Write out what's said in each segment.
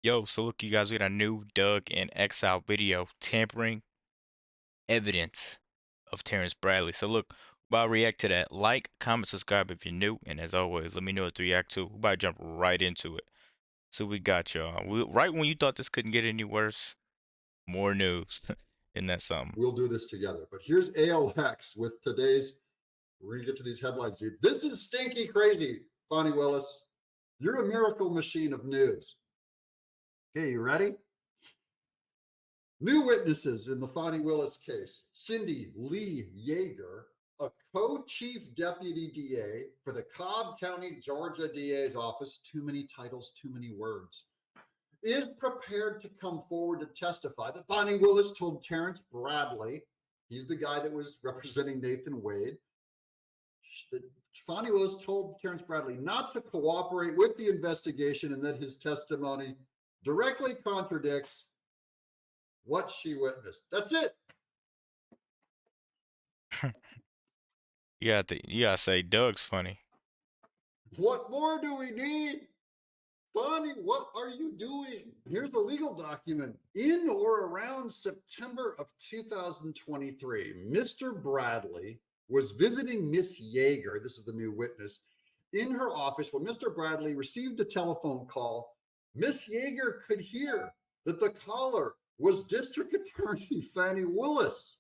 Yo, so look, you guys, we got a new Doug and Exile video tampering evidence of Terrence Bradley. So look, while I react to that, like, comment, subscribe if you're new, and as always, let me know what to react to. We're about to jump right into it. So we got y'all. Right when you thought this couldn't get any worse, more news. Isn't that something? We'll do this together. But here's ALX with today's. We're gonna get to these headlines, dude. This is stinky crazy, Fani Willis. You're a miracle machine of news. Okay, you ready? New witnesses in the Fani Willis case. Cindy Lee Yeager, a co-chief deputy DA for the Cobb County, Georgia DA's office. Too many titles, too many words. Is prepared to come forward to testify that Fani Willis told Terrence Bradley, he's the guy that was representing Nathan Wade, that Fani Willis told Terrence Bradley not to cooperate with the investigation and that his testimony directly contradicts what she witnessed. That's it. You gotta say Doug's funny. What more do we need? Bonnie, what are you doing? Here's the legal document. In or around September of 2023, Mr. Bradley was visiting Miss Yeager, this is the new witness, in her office when Mr. Bradley received a telephone call. Miss Yeager could hear that the caller was District Attorney Fani Willis.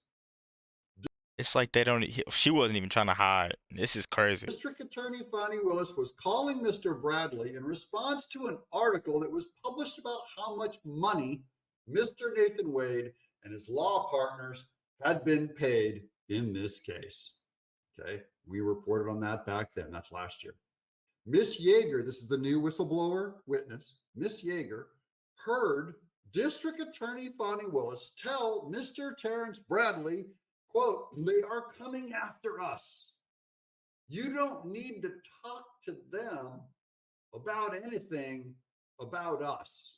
It's like they don't. She wasn't even trying to hide. This is crazy. District Attorney Fani Willis was calling Mr. Bradley in response to an article that was published about how much money Mr. Nathan Wade and his law partners had been paid in this case. Okay, we reported on that back then. That's last year. Miss Yeager, this is the new whistleblower witness, Miss Yeager heard District Attorney Fani Willis tell Mr. Terrence Bradley, quote, they are coming after us. You don't need to talk to them about anything about us.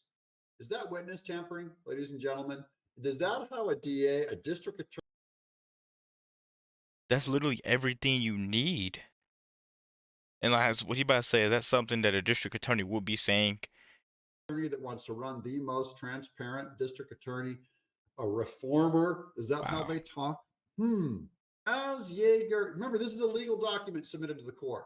Is that witness tampering, ladies and gentlemen? Is that how a DA, a district attorney? That's literally everything you need. And like what he about to say, is that something that a district attorney would be saying? That wants to run the most transparent district attorney, a reformer. Is that how they talk? As Yeager, remember, this is a legal document submitted to the court.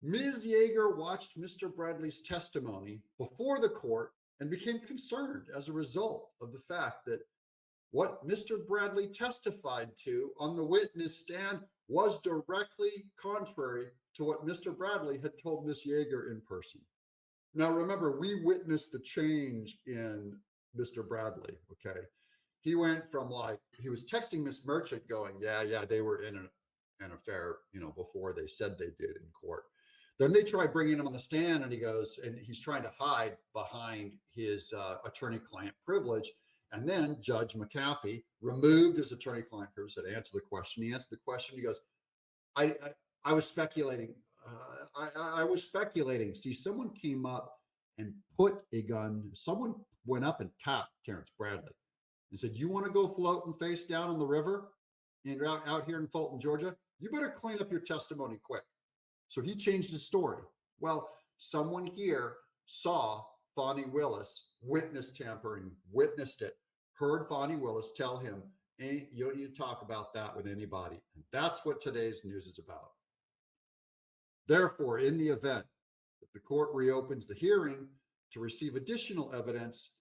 Ms. Yeager watched Mr. Bradley's testimony before the court and became concerned as a result of the fact that what Mr. Bradley testified to on the witness stand was directly contrary to what Mr. Bradley had told Ms. Yeager in person. Now, remember, we witnessed the change in Mr. Bradley, okay? He went from like, he was texting Miss Merchant going, yeah, they were in an affair, before they said they did in court. Then they try bringing him on the stand and he goes, and he's trying to hide behind his attorney-client privilege. And then Judge McAfee removed his attorney-client privilege, said, answer the question. He answered the question. He goes, I was speculating. I was speculating. See, someone came up and put a gun. Someone went up and tapped Terrence Bradley and said, you want to go floating face down in the river out here in Fulton, Georgia? You better clean up your testimony quick. So he changed his story. Well, someone here saw Fani Willis witness tampering, witnessed it, heard Fani Willis tell him, you don't need to talk about that with anybody. And that's what today's news is about. Therefore, in the event that the court reopens the hearing to receive additional evidence.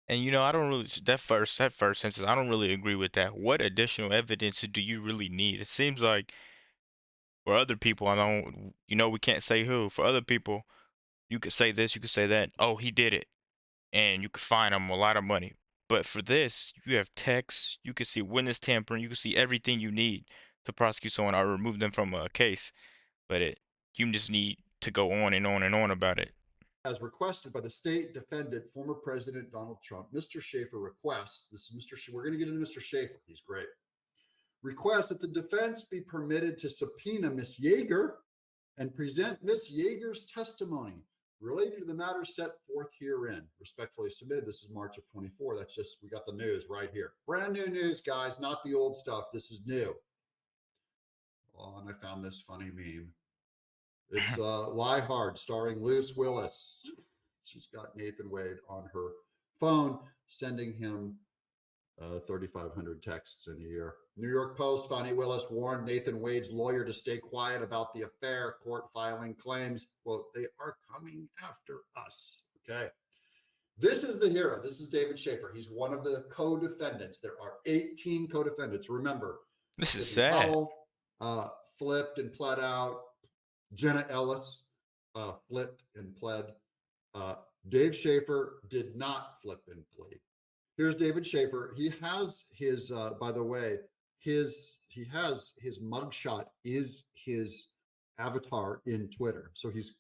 And I don't really, that first sentence, I don't really agree with that. What additional evidence do you really need? It seems like for other people, we can't say who. For other people, you could say this, you could say that. Oh, he did it. And you could fine him a lot of money. But for this, you have texts, you can see witness tampering, you can see everything you need to prosecute someone or remove them from a case. But you just need to go on and on and on about it. As requested by the state defendant, former President Donald Trump, Mr. Schaefer requests, this is we're going to get into Mr. Schaefer, he's great, requests that the defense be permitted to subpoena Ms. Yeager and present Ms. Yeager's testimony related to the matter set forth herein. Respectfully submitted. This is March of 24. That's just, we got the news right here. Brand new news, guys, not the old stuff. This is new. Oh, and I found this funny meme. It's Lie Hard, starring Luce Willis. She's got Nathan Wade on her phone, sending him 3,500 texts in a year. New York Post, Fani Willis warned Nathan Wade's lawyer to stay quiet about the affair. Court filing claims, quote, they are coming after us. Okay. This is the hero. This is David Schaefer. He's one of the co-defendants. There are 18 co-defendants. Remember, This is Sidney sad. Howell flipped and pled out. Jenna Ellis flipped and pled. Dave Schaefer did not flip and plead. Here's David Schaefer. He has his, by the way, he has his mugshot is his avatar in Twitter. So he's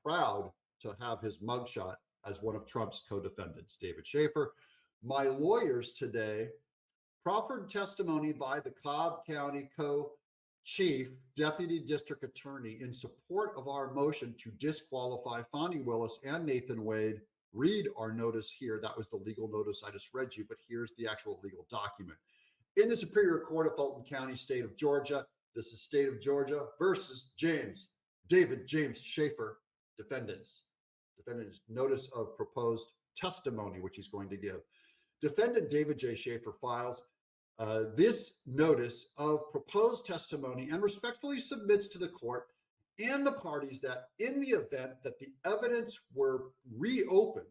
proud to have his mugshot as one of Trump's co-defendants, David Schaefer. My lawyers today proffered testimony by the Cobb County co-chief deputy district attorney in support of our motion to disqualify Fani Willis and Nathan Wade. Read our notice here. That was the legal notice I just read you, but here's the actual legal document. In the Superior Court of Fulton County, state of Georgia, this is state of Georgia versus David James Schaefer, defendants. Defendant's notice of proposed testimony, which he's going to give. Defendant David J. Schaefer files this notice of proposed testimony and respectfully submits to the court and the parties that in the event that the evidence were reopened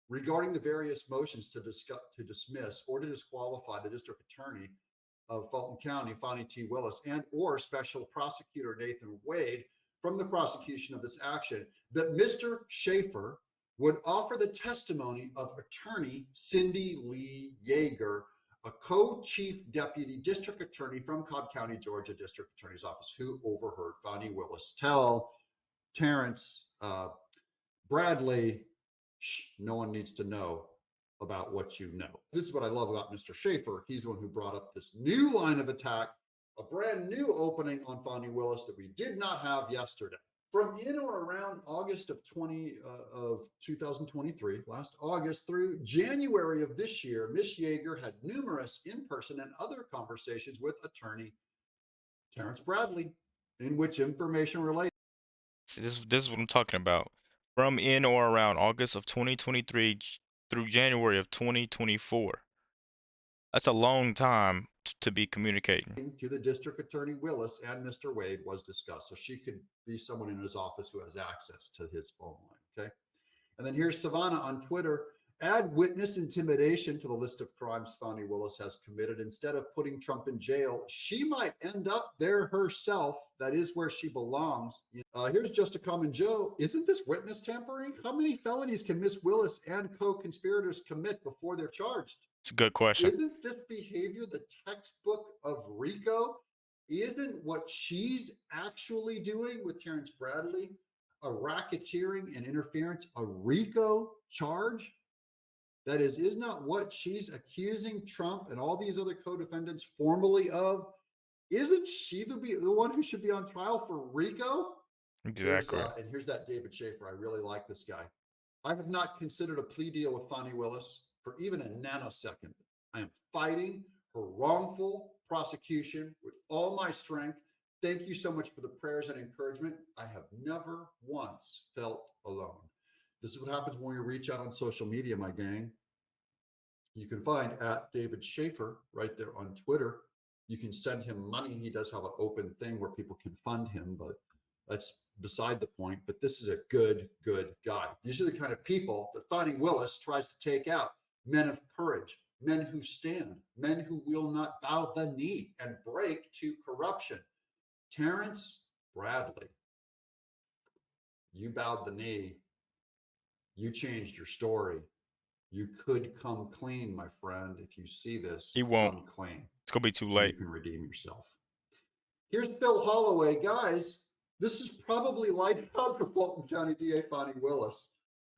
regarding the various motions to dismiss or to disqualify the district attorney of Fulton County, Fani T. Willis, and or special prosecutor Nathan Wade from the prosecution of this action, that Mr. Schaefer would offer the testimony of attorney Cindy Lee Yeager, a co-chief deputy district attorney from Cobb County, Georgia District Attorney's Office, who overheard Fani Willis tell Terrence Bradley, no one needs to know about what you know. This is what I love about Mr. Schaefer. He's the one who brought up this new line of attack, a brand new opening on Fani Willis that we did not have yesterday. From in or around August of 2023, last August through January of this year, Ms. Yeager had numerous in-person and other conversations with attorney Terrence Bradley, in which information related. See, this is what I'm talking about. From in or around August of 2023 through January of 2024. That's a long time to be communicating. To the district attorney Willis and Mr. Wade was discussed. So she could be someone in his office who has access to his phone line. Okay. And then here's Savannah on Twitter. Add witness intimidation to the list of crimes Fani Willis has committed. Instead of putting Trump in jail, she might end up there herself. That is where she belongs. Here's Just a Common Joe. Isn't this witness tampering? How many felonies can Miss Willis and co-conspirators commit before they're charged? It's a good question. Isn't this behavior the textbook of RICO? Isn't what she's actually doing with Terrence Bradley a racketeering and interference, a RICO charge? That is not what she's accusing Trump and all these other co-defendants formally of. Isn't she the one who should be on trial for RICO? Exactly. And here's that David Schaefer. I really like this guy. I have not considered a plea deal with Fani Willis for even a nanosecond. I am fighting her wrongful prosecution with all my strength. Thank you so much for the prayers and encouragement. I have never once felt alone. This is what happens when we reach out on social media, my gang. You can find at David Schaefer right there on Twitter. You can send him money. He does have an open thing where people can fund him, but that's beside the point. But this is a good guy. These are the kind of people that Fani Willis tries to take out. Men of courage, men who stand, men who will not bow the knee and break to corruption. Terrence Bradley, you bowed the knee. You changed your story. You could come clean, my friend. If you see this, He won't. come clean. It's gonna be too You late. can redeem yourself. Here's Bill Holloway. Guys, this is probably light out for Fulton County DA Fani Willis.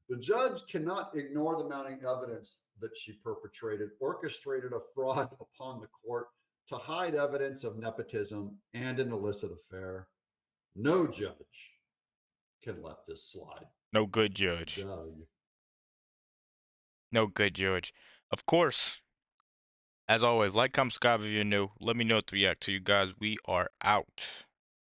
The judge cannot ignore the mounting evidence that she orchestrated a fraud upon the court to hide evidence of nepotism and an illicit affair. No judge can let this slide. No good judge. Doug. No good judge. Of course, as always, like, comment, subscribe if you're new. Let me know what to react to, you guys. We are out.